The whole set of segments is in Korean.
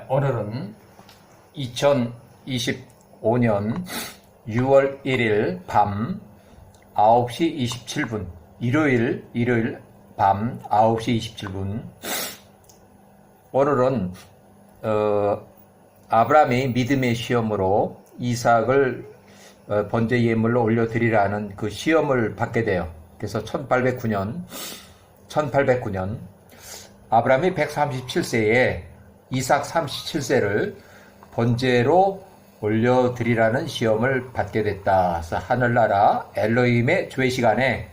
오늘은 2025년 6월 1일 밤 9시 27분 일요일 밤 9시 27분. 오늘은 아브라함이 믿음의 시험으로 이삭을 번제 예물로 올려드리라는 그 시험을 받게 돼요. 그래서 1809년 아브라함이 137세에 이삭 37세를 번제로 올려드리라는 시험을 받게 됐다. 그래서 하늘나라 엘로힘의 조회 시간에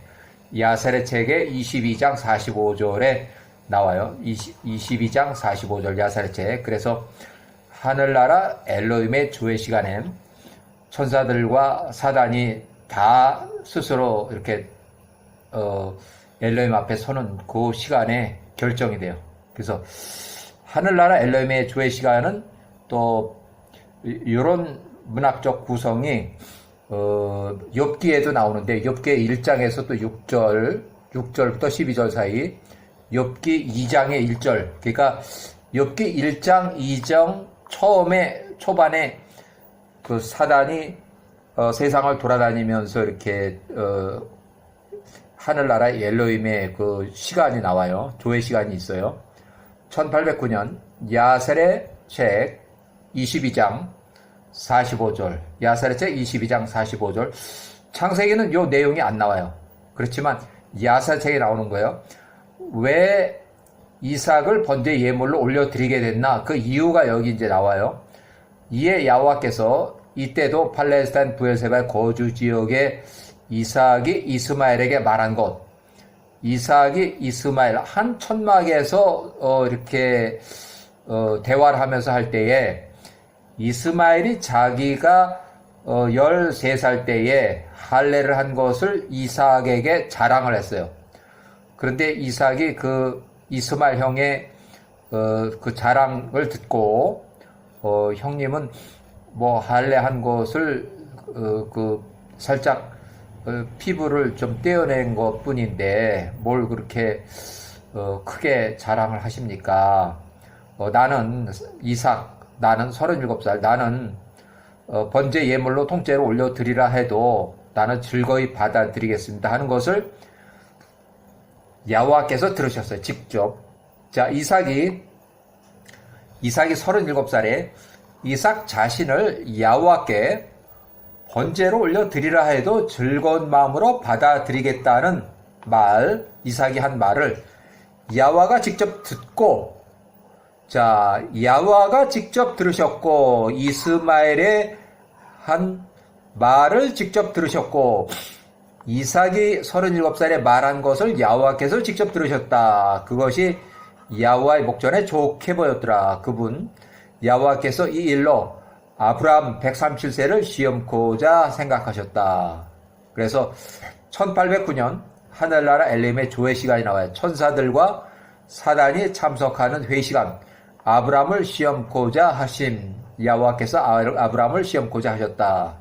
야세렛 책의 22장 45절에 나와요. 22장 45절 야세렛 책. 그래서 하늘나라 엘로힘의 조회 시간에 천사들과 사단이 다 스스로 이렇게 엘로힘 앞에 서는 그 시간에 결정이 돼요. 그래서 하늘나라 엘로힘의 조회 시간은 또 이런 문학적 구성이 욥기에도 나오는데, 욥기 1장에서 또 6절부터 12절 사이, 욥기 2장의 1절, 그러니까 욥기 1장 2장 초반에 그 사단이 세상을 돌아다니면서 이렇게 하늘나라 엘로힘의 그 시간이 나와요. 조회 시간이 있어요. 1809년 야셀의 책 22장 45절, 야셀의 책 22장 45절. 창세기는 요 내용이 안 나와요. 그렇지만 야셀 책에 나오는 거예요. 왜 이삭을 번제 예물로 올려드리게 됐나? 그 이유가 여기 이제 나와요. 이에 야호와께서 이때도 팔레스타인 브엘세바의 거주 지역에 이삭이 이스마엘에게 말한 것, 이삭이 이스마엘 한 천막에서 이렇게 대화를 하면서 할 때에 이스마엘이 자기가 13살 때에 할례를 한 것을 이삭에게 자랑을 했어요. 그런데 이삭이 그 이스마엘 형의 그 자랑을 듣고 형님은 뭐 할례한 것을 살짝 피부를 좀 떼어낸 것 뿐인데 뭘 그렇게 크게 자랑을 하십니까? 나는 37살, 나는 번제 예물로 통째로 올려드리라 해도 나는 즐거이 받아들이겠습니다 하는 것을 야호와께서 들으셨어요. 직접. 자, 이삭이 37살에 이삭 자신을 야호와께 번제로 올려드리라 해도 즐거운 마음으로 받아들이겠다는 말, 이삭이 한 말을 야호와가 직접 듣고, 자, 야호와가 직접 들으셨고, 이스마엘의 한 말을 직접 들으셨고, 이삭이 37살에 말한 것을 야호와께서 직접 들으셨다. 그것이 야호와의 목전에 좋게 보였더라. 그분, 야호와께서 이 일로 아브라함 137세를 시험코자 생각하셨다. 그래서 1809년 하늘나라 엘림의 조회 시간이 나와요. 천사들과 사단이 참석하는 회의 시간. 아브라함을 시험코자 하심. 야호와께서 아브라함을 시험코자 하셨다.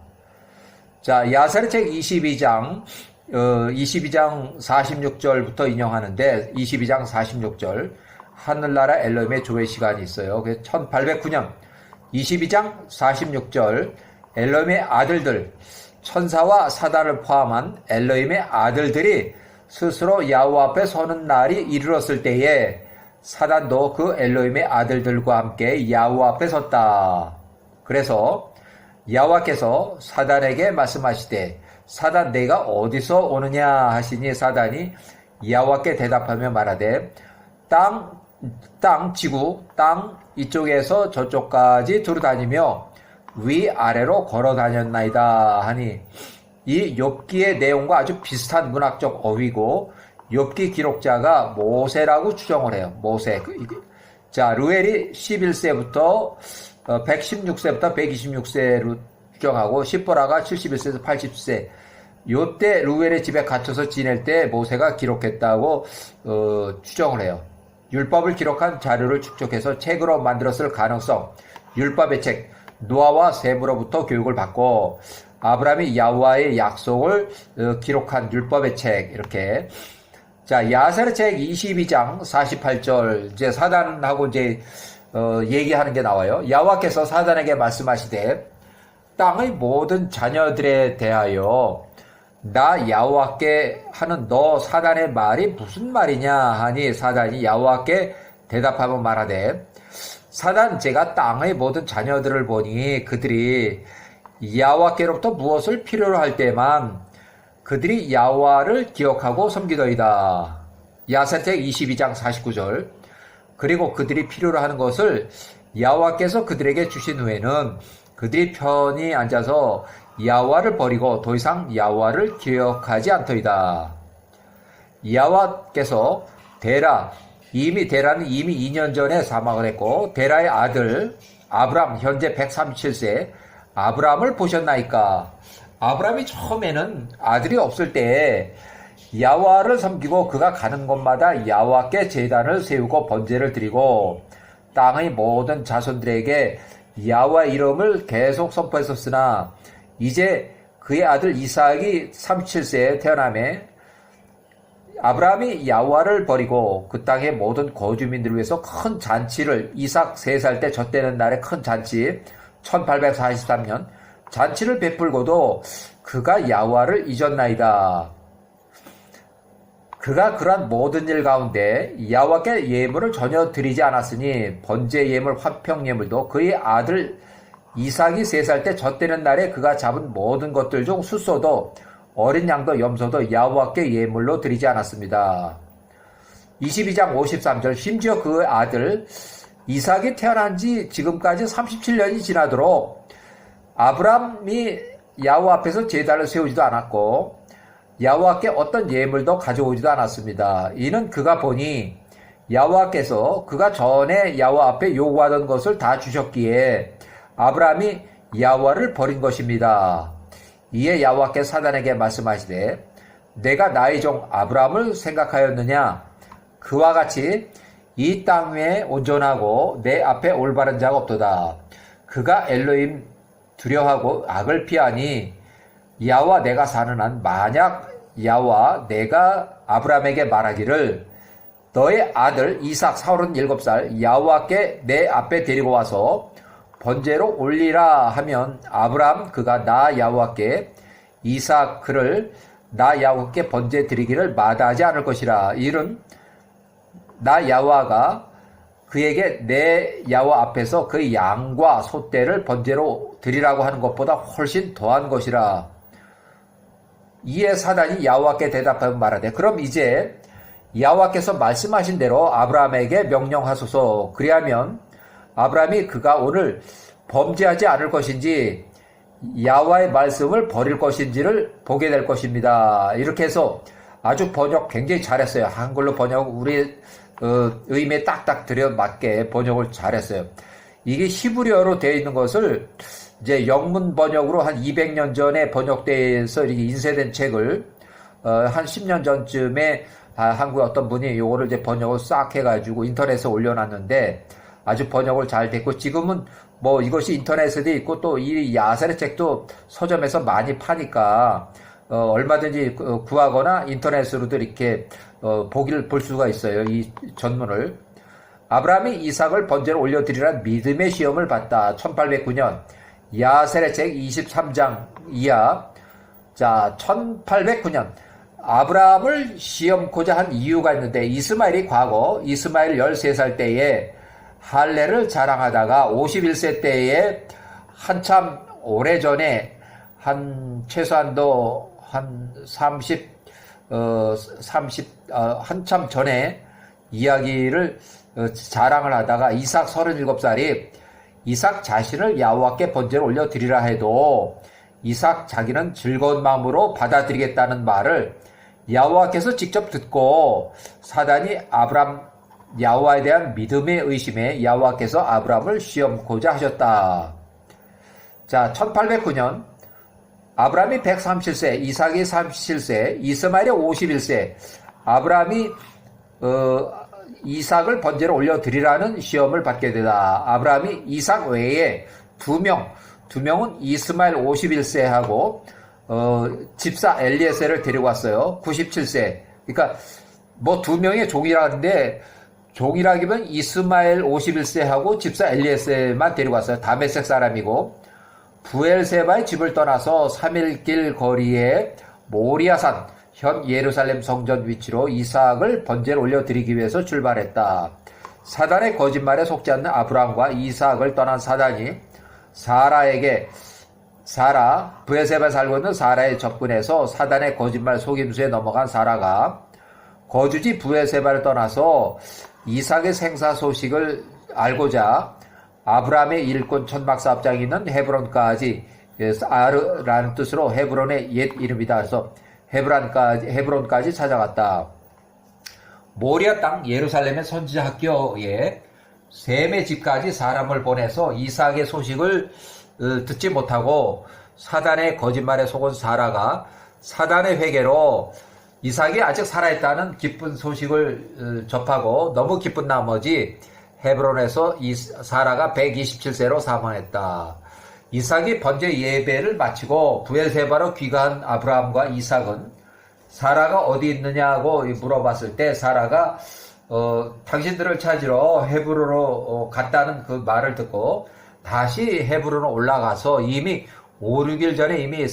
자, 야세렛 책 22장 46절부터 인용하는데, 22장 46절 하늘나라 엘로힘의 조회 시간이 있어요. 1809년 22장 46절 엘로힘의 아들들, 천사와 사단을 포함한 엘로힘의 아들들이 스스로 야호와 앞에 서는 날이 이르렀을 때에 사단도 그 엘로힘의 아들들과 함께 야호와 앞에 섰다. 그래서 야호와께서 사단에게 말씀하시되, 사단 내가 어디서 오느냐 하시니 사단이 야호와께 대답하며 말하되, 지구, 땅 이쪽에서 저쪽까지 두루다니며 위아래로 걸어 다녔나이다 하니, 이 욥기의 내용과 아주 비슷한 문학적 어휘고, 욥기 기록자가 모세라고 추정을 해요. 모세. 자, 르웰이 11세부터 116세부터 126세로 추정하고, 십보라가 71세에서 80세. 요때 르웰의 집에 갇혀서 지낼 때 모세가 기록했다고 추정을 해요. 율법을 기록한 자료를 축적해서 책으로 만들었을 가능성, 율법의 책, 노아와 셈으로부터 교육을 받고 아브라함이 야호와의 약속을 기록한 율법의 책, 이렇게. 자, 야세렛 책 22장 48절, 이제 사단하고 이제 얘기하는 게 나와요. 여호와께서 사단에게 말씀하시되 땅의 모든 자녀들에 대하여 나 여호와께 하는 너 사단의 말이 무슨 말이냐 하니 사단이 여호와께 대답하고 말하되 사단 제가 땅의 모든 자녀들을 보니 그들이 여호와께로부터 무엇을 필요로 할 때만 그들이 여호와를 기억하고 섬기더이다. 야사책 22장 49절. 그리고 그들이 필요로 하는 것을 여호와께서 그들에게 주신 후에는 그들이 편히 앉아서 여호와를 버리고 더 이상 여호와를 기억하지 않더이다. 여호와께서 데라는 이미 2년 전에 사망을 했고 데라의 아들 아브람 현재 137세 아브람을 보셨나이까. 아브람이 처음에는 아들이 없을 때 야훼를 섬기고 그가 가는 곳마다 야훼께 제단을 세우고 번제를 드리고 땅의 모든 자손들에게 야훼 이름을 계속 선포했었으나 이제 그의 아들 이삭이 37세에 태어나매 아브라함이 야훼를 버리고 그 땅의 모든 거주민들을 위해서 큰 잔치를 이삭 3살 때 젖되는 날에 큰 잔치 1843년 잔치를 베풀고도 그가 야훼를 잊었나이다. 그가 그러한 모든 일 가운데 야훼께 예물을 전혀 드리지 않았으니 번제 예물, 화평 예물도 그의 아들 이삭이 3살 때 젖되는 날에 그가 잡은 모든 것들 중 숫소도 어린 양도 염소도 야훼께 예물로 드리지 않았습니다. 22장 53절 심지어 그 아들 이삭이 태어난 지 지금까지 37년이 지나도록 아브람이 야훼 앞에서 제단을 세우지도 않았고 야훼께 어떤 예물도 가져오지도 않았습니다. 이는 그가 보니 야훼께서 그가 전에 야훼 앞에 요구하던 것을 다 주셨기에 아브람이 야훼를 버린 것입니다. 이에 야훼께 사단에게 말씀하시되 내가 나의 종 아브람을 생각하였느냐? 그와 같이 이 땅 위에 온전하고 내 앞에 올바른 자가 없도다. 그가 엘로힘 두려워하고 악을 피하니 야훼 내가 사는 한 만약 야훼 내가 아브람에게 말하기를 너의 아들 이삭 37살 야훼께 내 앞에 데리고 와서 번제로 올리라 하면 아브람 그가 나 야훼께 이삭 그를 나 야훼께 번제 드리기를 마다하지 않을 것이라. 이는 나 야훼가 그에게 내 야훼 앞에서 그 양과 소떼를 번제로 드리라고 하는 것보다 훨씬 더한 것이라. 이에 사단이 야훼께 대답하며 말하되 그럼 이제 야훼께서 말씀하신 대로 아브라함에게 명령하소서. 그리하면 아브라함이 그가 오늘 범죄하지 않을 것인지 야훼의 말씀을 버릴 것인지를 보게 될 것입니다. 이렇게 해서 아주 번역 굉장히 잘했어요. 한글로 번역 우리 의미에 딱딱 들여맞게 번역을 잘했어요. 이게 히브리어로 되어 있는 것을 이제 영문 번역으로 한 200년 전에 번역돼서 이렇게 인쇄된 책을 한 10년 전쯤에 한국의 어떤 분이 요거를 이제 번역을 싹 해가지고 인터넷에 올려놨는데 아주 번역을 잘 됐고 지금은 뭐 이것이 인터넷에도 있고 또 이 야살의 책도 서점에서 많이 파니까 얼마든지 구하거나 인터넷으로도 이렇게 볼 수가 있어요. 이 전문을. 아브라함이 이삭을 번제로 올려드리란 믿음의 시험을 받다. 1809년 야셀의 책 23장 이하. 자, 1809년 아브라함을 시험코자 한 이유가 있는데 이스마엘이 과거 이스마엘 13살 때에 할례를 자랑하다가 51세 때에 한참 오래전에 최소한도 한 30 한참 전에 이야기를 자랑을 하다가 이삭 37살이 이삭 자신을 야훼께 번제로 올려드리라 해도 이삭 자기는 즐거운 마음으로 받아들이겠다는 말을 야훼께서 직접 듣고 사단이 야훼에 대한 믿음의 의심에 야훼께서 아브람을 시험코자 하셨다. 자, 1809년 아브람이 137세, 이삭이 37세, 이스마엘이 51세, 아브람이 이삭을 번제로 올려드리라는 시험을 받게 되다. 아브람이 이삭 외에 두 명은 이스마엘 51세하고 집사 엘리에셀을 데리고 왔어요. 97세. 그러니까 뭐 2명의 종이라는데 종이라기면 이스마엘 51세하고 집사 엘리에셀만 데리고 왔어요. 다메섹 사람이고 부엘세바의 집을 떠나서 3일 거리에 모리아산 현 예루살렘 성전 위치로 이삭을 번제를 올려드리기 위해서 출발했다. 사단의 거짓말에 속지 않는 아브라함과 이삭을 떠난 사단이 부엘세바에 살고 있는 사라에 접근해서 사단의 거짓말 속임수에 넘어간 사라가 거주지 부엘세바를 떠나서 이삭의 생사 소식을 알고자 아브라함의 일꾼 천막사업장이 있는 헤브론까지, 아르라는 뜻으로 헤브론의 옛 이름이다. 그래서 헤브론까지 찾아갔다. 모리아 땅 예루살렘의 선지자 학교에 셈의 집까지 사람을 보내서 이삭의 소식을 듣지 못하고 사단의 거짓말에 속은 사라가 사단의 회개로 이삭이 아직 살아있다는 기쁜 소식을 접하고 너무 기쁜 나머지 헤브론에서 사라가 127세로 사망했다. 이삭이 번제 예배를 마치고 부엘세바로 귀가한 아브라함과 이삭은 사라가 어디 있느냐고 물어봤을 때 사라가 당신들을 찾으러 헤브론으로 갔다는 그 말을 듣고 다시 헤브론으로 올라가서 이미 5, 6일 전에 이미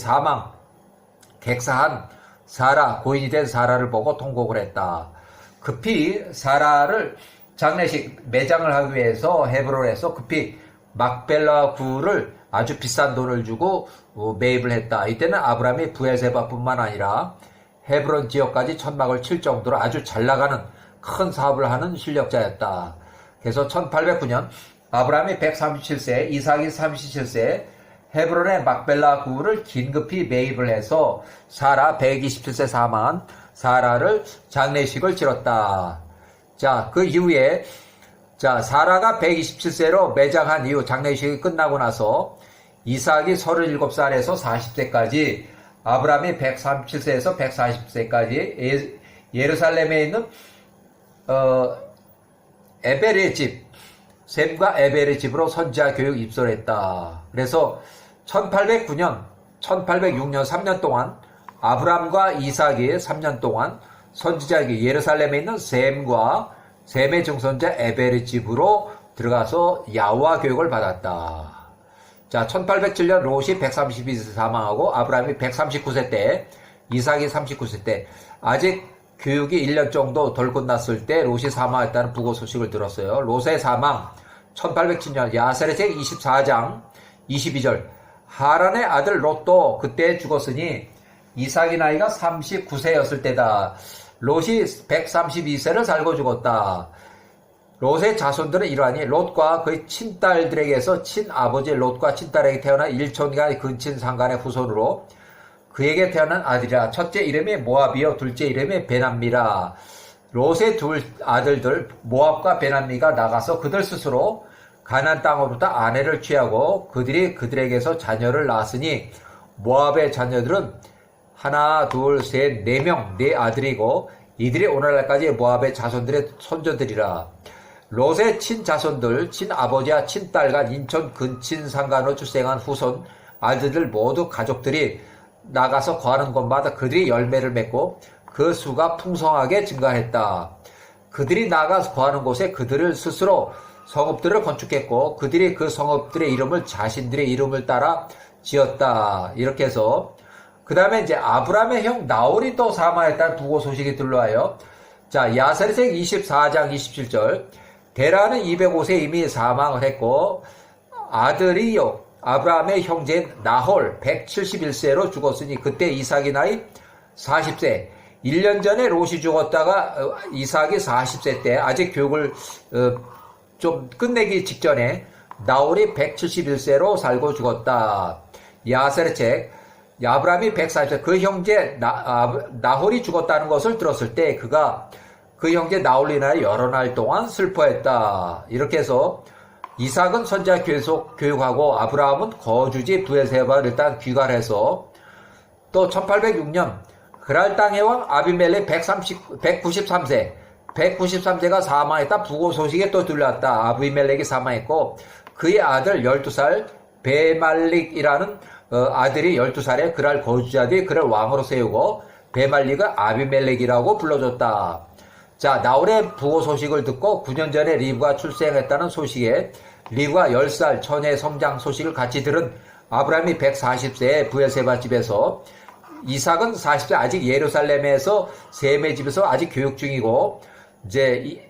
객사한 고인이 된 사라를 보고 통곡을 했다. 급히 사라를 장례식 매장을 하기 위해서 헤브론에서 급히 막벨라 구를 아주 비싼 돈을 주고 매입을 했다. 이때는 아브라함이 부엘세바뿐만 아니라 헤브론 지역까지 천막을 칠 정도로 아주 잘 나가는 큰 사업을 하는 실력자였다. 그래서 1809년 아브라함이 137세, 이삭이 37세, 헤브론의 막벨라 구를 긴급히 매입을 해서 사라 127세 사망한 사라를 장례식을 치렀다. 자, 그 이후에 사라가 127세로 매장한 이후 장례식이 끝나고 나서 이삭이 37살에서 40세까지 아브라함이 137세에서 140세까지 예루살렘에 있는 에벨의 집, 셈과 에벨의 집으로 선지자 교육 입소를 했다. 그래서 1806년 3년 동안 아브라함과 이삭이 3년 동안 선지자에게 예루살렘에 있는 셈의 증손자 에벨의 집으로 들어가서 야호와 교육을 받았다. 자, 1807년 롯이 132세 사망하고 아브라함이 139세 때, 이삭이 39세 때, 아직 교육이 1년 정도 덜 끝났을 때 롯이 사망했다는 부고 소식을 들었어요. 롯의 사망, 1807년 야세르책 24장 22절, 하란의 아들 롯도 그때 죽었으니 이삭의 나이가 39세였을 때다. 롯이 132세를 살고 죽었다. 롯의 자손들은 이러하니 롯과 그의 친딸들에게서 친아버지 롯과 친딸에게 태어난 일촌가 근친 상간의 후손으로 그에게 태어난 아들이라. 첫째 이름이 모압이요 둘째 이름이 베남미라. 롯의 둘 아들들 모압과 베남미가 나가서 그들 스스로 가나안 땅으로부터 아내를 취하고 그들이 그들에게서 자녀를 낳았으니 모압의 자녀들은 하나, 둘, 셋, 네 명, 네 아들이고 이들이 오늘날까지 모압의 자손들의 손자들이라. 롯의 친자손들, 친아버지와 친딸과 인천 근친 상간으로 출생한 후손 아들들 모두 가족들이 나가서 거하는 곳마다 그들이 열매를 맺고 그 수가 풍성하게 증가했다. 그들이 나가서 거하는 곳에 그들을 스스로 성읍들을 건축했고 그들이 그 성읍들의 이름을 자신들의 이름을 따라 지었다. 이렇게 해서 그 다음에 이제 아브라함의 형 나홀이 또 사망했다는 부고 소식이 들러와요. 자, 야세르책 24장 27절. 데라는 205세 이미 사망을 했고 아들이요 아브라함의 형제인 나홀 171세로 죽었으니 그때 이삭이 나이 40세. 1년 전에 롯이 죽었다가 이삭이 40세 때 아직 교육을 좀 끝내기 직전에 나홀이 171세로 살고 죽었다. 야세르책 아브라함이 140세 그 형제 나홀이 죽었다는 것을 들었을 때 그가 그 형제 나홀로 인하여 여러 날 동안 슬퍼했다. 이렇게 해서 이삭은 선지자 계속 교육하고 아브라함은 거주지 부엘세바를 일단 귀가해서 또 1806년 그랄 땅의 왕 아비멜렉 193세가 사망했다. 부고 소식에 또 들려왔다. 아비멜렉이 사망했고 그의 아들 12살 베말릭이라는 아들이 12살에 그랄 거주자들이 그를 왕으로 세우고 베말릭은 아비멜렉이라고 불러줬다. 자, 나홀의 부고 소식을 듣고 9년 전에 리브가 출생했다는 소식에 리브가 10살 처녀의 성장 소식을 같이 들은 아브라함이 140세의 브엘세바 집에서 이삭은 40세 아직 예루살렘에서 셈의 집에서 아직 교육 중이고 이제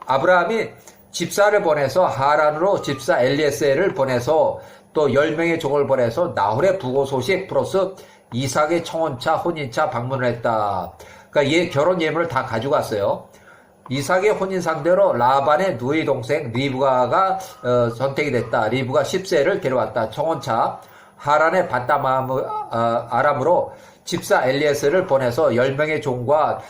아브라함이 집사를 보내서 하란으로 집사 엘리에셀을 보내서 또 10명의 종을 보내서 나홀의 부고 소식 플러스 이삭의 청혼차, 혼인차 방문을 했다. 그러니까 얘 결혼 예물을 다 가지고 왔어요. 이삭의 혼인 상대로 라반의 누이 동생 리브가가 선택이 됐다. 리브가 10세를 데려왔다. 청혼차 하란의 바담 아람으로 집사 엘리에스를 보내서 10명의 종과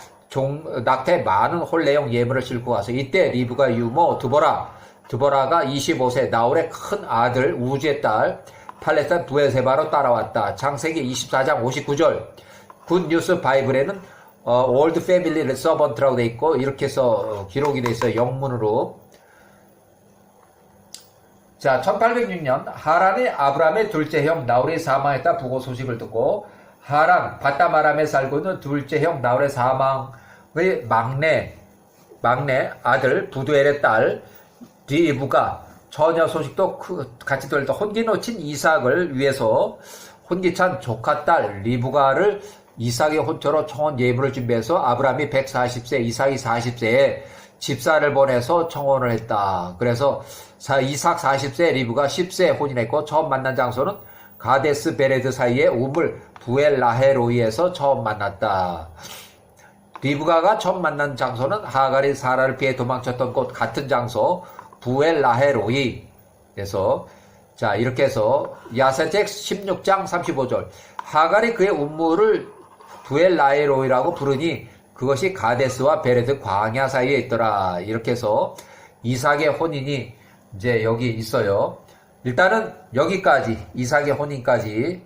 낙태 많은 홀레용 예물을 싣고 와서 이때 리브가 유모 드보라가 25세 나홀의 큰 아들 우즈의 딸 팔레스타인 브엘세바로 따라왔다. 창세기 24장 59절 굿뉴스 바이블에는 올드 패밀리 서번트라고 돼 있고 이렇게 해서 기록이 돼 있어요. 영문으로. 자, 1806년 하란의 아브라함의 둘째 형 나홀이 사망했다 부고 소식을 듣고 하란 바다마람에 살고 있는 둘째 형 나홀의 사망의 막내 아들 부두엘의 딸 리브가 처녀 소식도 같이 들을 때 혼기 놓친 이삭을 위해서 혼기찬 조카 딸 리브가를 이삭의 혼처로 청혼 예물을 준비해서 아브라함이 140세, 이삭이 40세에 집사를 보내서 청혼을 했다. 그래서 이삭 40세, 리브가 10세에 혼인했고 처음 만난 장소는 가데스 베레드 사이의 우물 부엘라헤로이에서 처음 만났다. 리브가가 처음 만난 장소는 하갈이 사라를 피해 도망쳤던 곳 같은 장소 부엘라헤로이. 그래서 자 이렇게 해서 야세책 16장 35절 하갈이 그의 운물을 부엘라헤로이라고 부르니 그것이 가데스와 베레드 광야 사이에 있더라. 이렇게 해서 이삭의 혼인이 이제 여기 있어요. 일단은 여기까지 이삭의 혼인까지